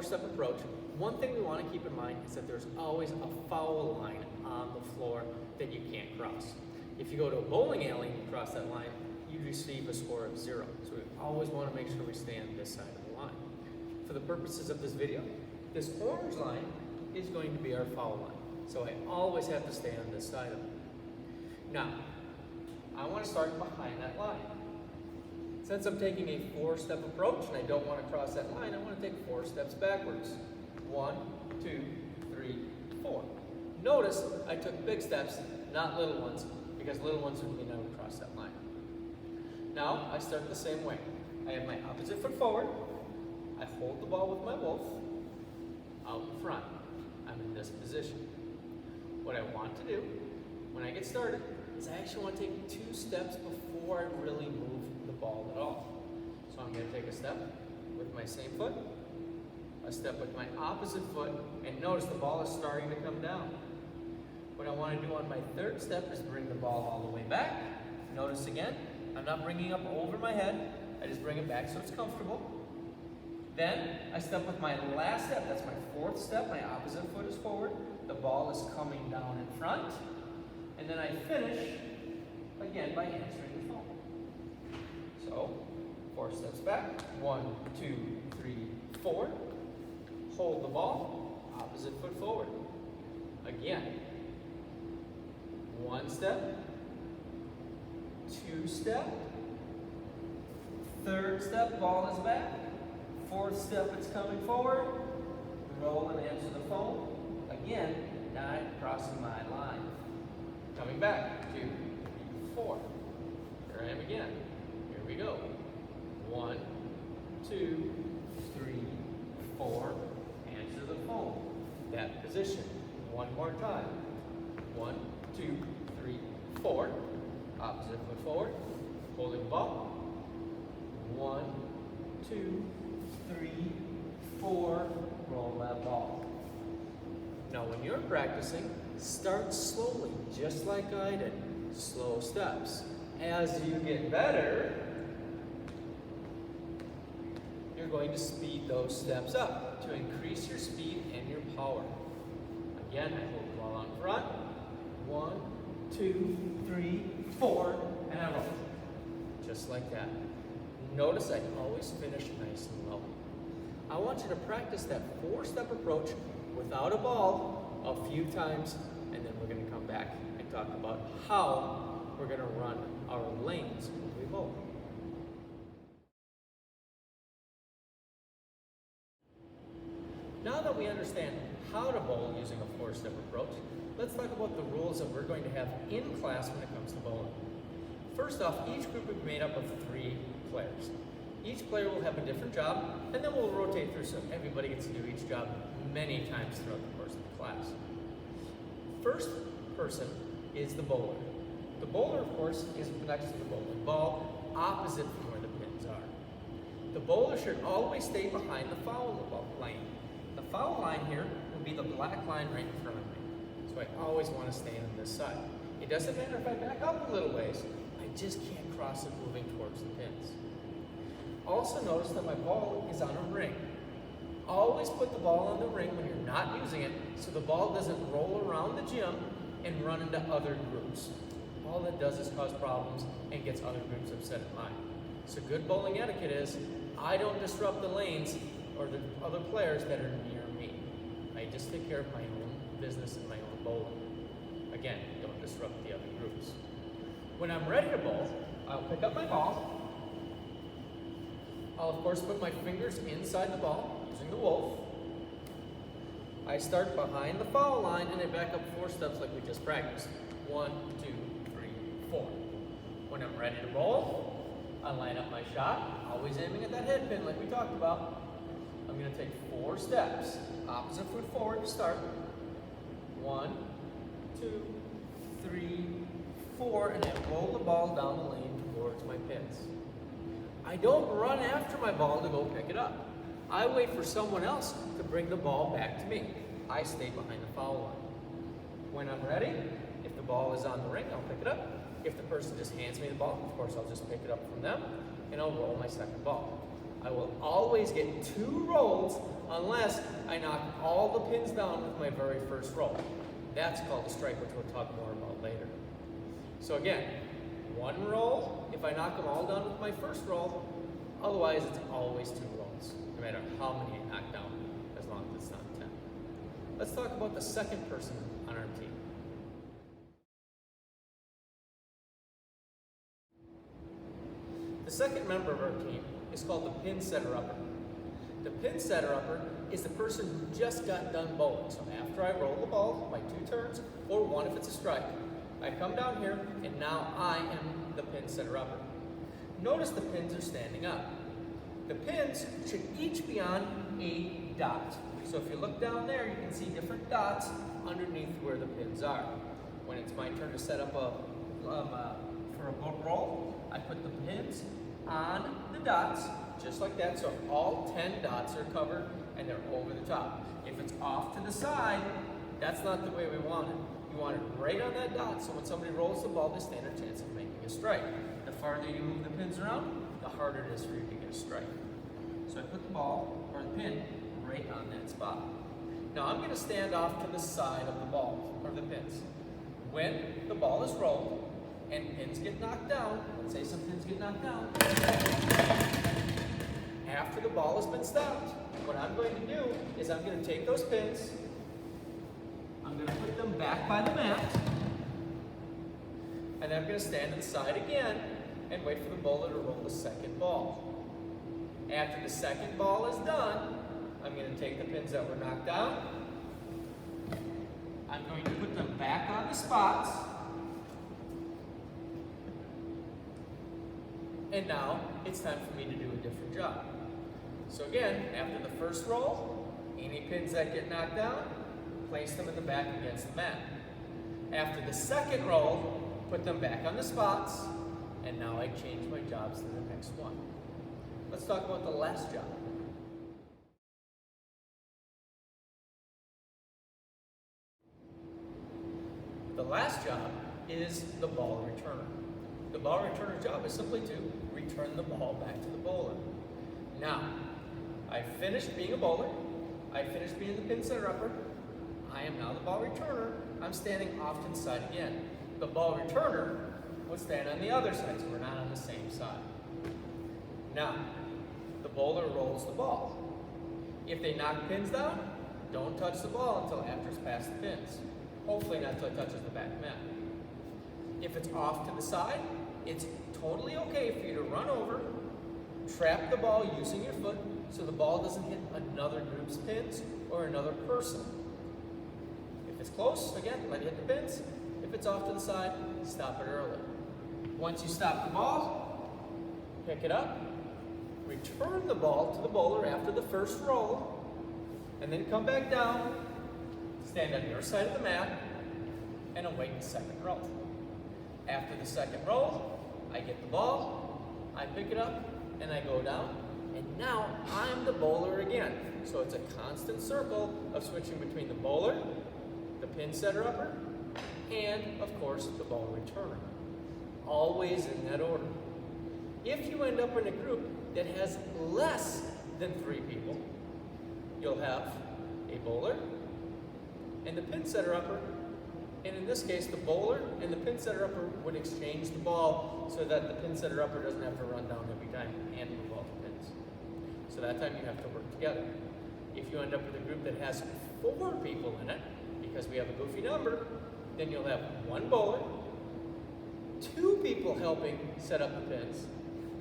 four-step approach, one thing we want to keep in mind is that there's always a foul line on the floor that you can't cross. If you go to a bowling alley and cross that line, you receive a score of 0. So we always want to make sure we stay on this side of the line. For the purposes of this video, this orange line is going to be our foul line. So I always have to stay on this side of it. Now, I want to start behind that line. Since I'm taking a four-step approach and I don't want to cross that line, I want to take 4 steps backwards. 1, 2, 3, 4. Notice I took big steps, not little ones, because little ones would mean I would cross that line. Now, I start the same way. I have my opposite foot forward. I hold the ball with my wolf out in front. I'm in this position. What I want to do when I get started is I actually want to take 2 steps before I really move the ball at all. So I'm going to take a step with my same foot, a step with my opposite foot, and notice the ball is starting to come down. What I want to do on my 3rd step is bring the ball all the way back. Notice again, I'm not bringing up over my head, I just bring it back so it's comfortable. Then I step with my last step, that's my 4th step, my opposite foot is forward, the ball is coming down in front, and then I finish again by answering the phone. So, 4 steps back, 1, 2, 3, 4, hold the ball, opposite foot forward. Again, 1 step, 2 step, 3rd step, ball is back, 4th step, it's coming forward, roll and answer the phone. Again, not crossing my line. Coming back, 2, 4. Here I am again. Here we go. 1, 2, 3, 4. Answer the phone. That position. One more time. 1, 2, 3, 4. Opposite foot forward. Holding the ball. 1, 2, 3, 4. Roll that ball. Now when you're practicing, start slowly, just like I did. Slow steps. As you get better, you're going to speed those steps up to increase your speed and your power. Again, I hold the ball out in front. 1, 2, 3, 4, and I roll. Just like that. Notice I always finish nice and low. I want you to practice that 4-step approach without a ball a few times, and then we're going to come back and talk about how we're going to run our lanes when we bowl. Now that we understand how to bowl using a 4-step approach, let's talk about the rules that we're going to have in class when it comes to bowling. First off, each group will be made up of 3 players. Each player will have a different job, and then we'll rotate through so everybody gets to do each job many times throughout the course of the class. First person is the bowler. The bowler, of course, is next to the bowling ball, opposite from where the pins are. The bowler should always stay behind the foul lane. The foul line here will be the black line right in front of me. So I always want to stay on this side. It doesn't matter if I back up a little ways, I just can't cross it moving towards the pins. Also notice that my ball is on a ring. Always put the ball on the ring when you're not using it so the ball doesn't roll around the gym and run into other groups. All that does is cause problems and gets other groups upset at mine. So good bowling etiquette is I don't disrupt the lanes or the other players that are near me. I just take care of my own business and my own bowling. Again, don't disrupt the other groups. When I'm ready to bowl, I'll pick up my ball. I'll of course put my fingers inside the ball using the wolf. I start behind the foul line and I back up 4 steps like we just practiced. 1, 2, 3, 4. When I'm ready to bowl, I line up my shot, always aiming at that head pin like we talked about. I'm going to take 4 steps. Opposite foot forward to start. 1, 2, 3, 4, and I roll the ball down the lane towards my pins. I don't run after my ball to go pick it up. I wait for someone else to bring the ball back to me. I stay behind the foul line. When I'm ready, if the ball is on the ring, I'll pick it up. If the person just hands me the ball, of course I'll just pick it up from them, and I'll roll my second ball. I will always get 2 rolls unless I knock all the pins down with my very first roll. That's called a strike, which we'll talk more about later. So again, 1 roll if I knock them all down with my first roll. Otherwise, it's always 2 rolls, no matter how many I knock down, as long as it's not 10. Let's talk about the second person on our team. The second member of our team is called the pin setter-upper. The pin setter-upper is the person who just got done bowling. So after I roll the ball, my 2 turns, or 1 if it's a strike, I come down here, and now I am the pin setter-upper. Notice the pins are standing up. The pins should each be on a dot. So if you look down there, you can see different dots underneath where the pins are. When it's my turn to set up for a book roll, I put the pins on the dots, just like that, so all 10 dots are covered and they're over the top. If it's off to the side, that's not the way we want it. You want it right on that dot, so when somebody rolls the ball, they stand a chance of making a strike. The farther you move the pins around, the harder it is for you to get a strike. So I put the ball, or the pin, right on that spot. Now I'm going to stand off to the side of the ball, or the pins. When the ball is rolled, and pins get knocked down, let's say some pins get knocked down, after the ball has been stopped, what I'm going to do is I'm going to take those pins, I'm going to put them back by the mat, and I'm going to stand to the side again and wait for the bowler to roll the second ball. After the second ball is done, I'm going to take the pins that were knocked down, I'm going to put them back on the spots, and now it's time for me to do a different job. So again, after the first roll, any pins that get knocked down, place them in the back against the mat. After the second roll, put them back on the spots, and now I change my jobs to the next one. Let's talk about the last job. The last job is the ball returner. The ball returner's job is simply to return the ball back to the bowler. Now, I finished being a bowler, I finished being the pin setter-upper, I am now the ball returner, I'm standing off to the side again. The ball returner would stand on the other side, so we're not on the same side. Now, the bowler rolls the ball. If they knock pins down, don't touch the ball until after it's past the pins. Hopefully not until it touches the back mat. If it's off to the side, it's totally okay for you to run over, trap the ball using your foot so the ball doesn't hit another group's pins or another person. If it's close, again, let it hit the pins. If it's off to the side, stop it early. Once you stop the ball, pick it up, return the ball to the bowler after the first roll, and then come back down, stand on your side of the mat, and await the second roll. After the second roll, I get the ball, I pick it up, and I go down, and now I'm the bowler again. So it's a constant circle of switching between the bowler, the pin setter-upper, and, of course, the ball returner. Always in that order. If you end up in a group that has less than 3 people, you'll have a bowler and the pin setter-upper, and in this case, the bowler and the pin setter-upper would exchange the ball so that the pin setter-upper doesn't have to run down every time and move all the pins. So that time you have to work together. If you end up with a group that has 4 people in it, because we have a goofy number, then you'll have 1 bowler, 2 people helping set up the pins,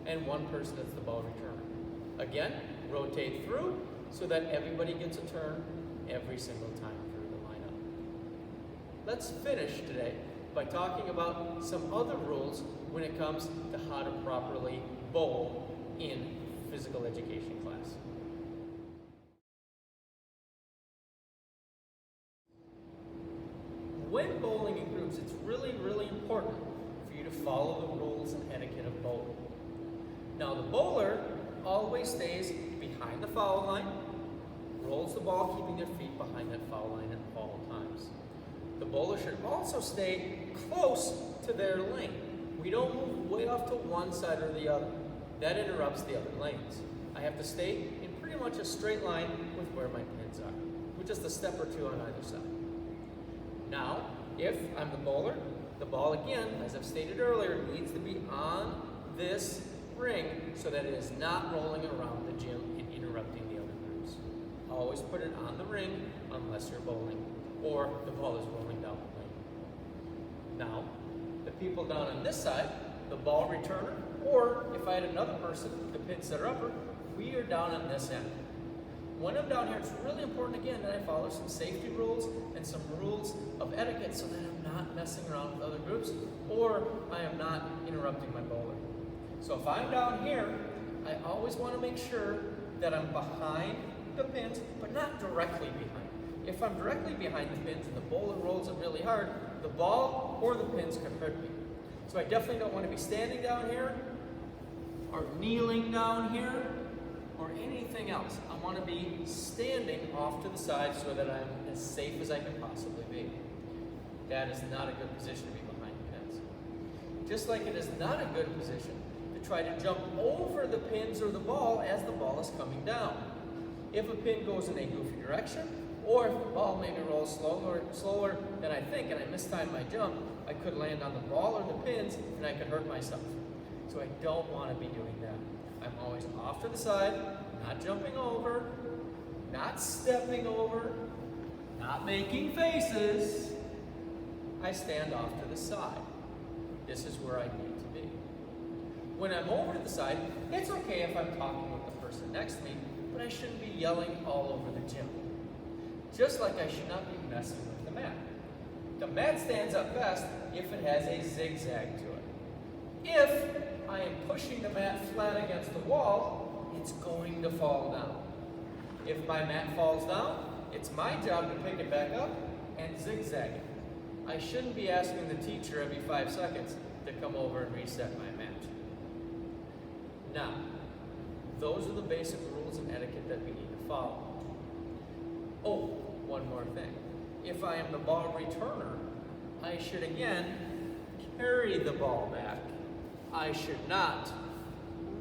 and 1 person that's the ball returner. Again, rotate through so that everybody gets a turn every single time through the lineup. Let's finish today by talking about some other rules when it comes to how to properly bowl in physical education class. When bowling in groups, it's really, really important for you to follow the rules and etiquette of bowling. Now, the bowler always stays behind the foul line, rolls the ball, keeping their feet behind that foul line at all times. The bowler should also stay close to their lane. We don't move way off to one side or the other. That interrupts the other lanes. I have to stay in pretty much a straight line with where my pins are, with just a step or two on either side. Now, if I'm the bowler, the ball again, as I've stated earlier, needs to be on this ring so that it is not rolling around the gym and interrupting the other groups. Always put it on the ring unless you're bowling or the ball is rolling down the lane. Now, the people down on this side, the ball returner, or if I had another person, the pin setter upper, we are down on this end. When I'm down here, it's really important again that I follow some safety rules and some rules of etiquette so that I'm not messing around with other groups or I am not interrupting my bowler. So if I'm down here, I always want to make sure that I'm behind the pins, but not directly behind. If I'm directly behind the pins and the bowler rolls it really hard, the ball or the pins can hurt me. So I definitely don't want to be standing down here or kneeling down here or anything else. I want to be standing off to the side so that I'm as safe as I can possibly be. That is not a good position to be behind the pins. Just like it is not a good position to try to jump over the pins or the ball as the ball is coming down. If a pin goes in a goofy direction, or if the ball maybe rolls slower than I think and I mistime my jump, I could land on the ball or the pins and I could hurt myself. So I don't want to be doing that. I'm always off to the side, not jumping over, not stepping over, not making faces. I stand off to the side. This is where I need to be. When I'm over to the side, it's okay if I'm talking with the person next to me, but I shouldn't be yelling all over the gym. Just like I should not be messing with the mat. The mat stands up best if it has a zigzag to it. If I am pushing the mat flat against the wall, it's going to fall down. If my mat falls down, it's my job to pick it back up and zigzag it. I shouldn't be asking the teacher every 5 seconds to come over and reset my mat. Now, those are the basic rules of etiquette that we need to follow. Oh, one more thing. If I am the ball returner, I should again carry the ball back. I should not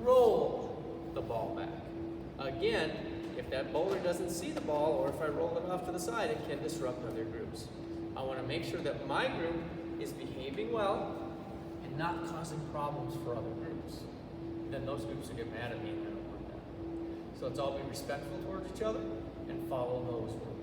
roll the ball back. Again, if that bowler doesn't see the ball or if I roll it off to the side, it can disrupt other groups. I want to make sure that my group is behaving well and not causing problems for other groups. Then those groups will get mad at me and I don't want that. So let's all be respectful towards each other and follow those rules.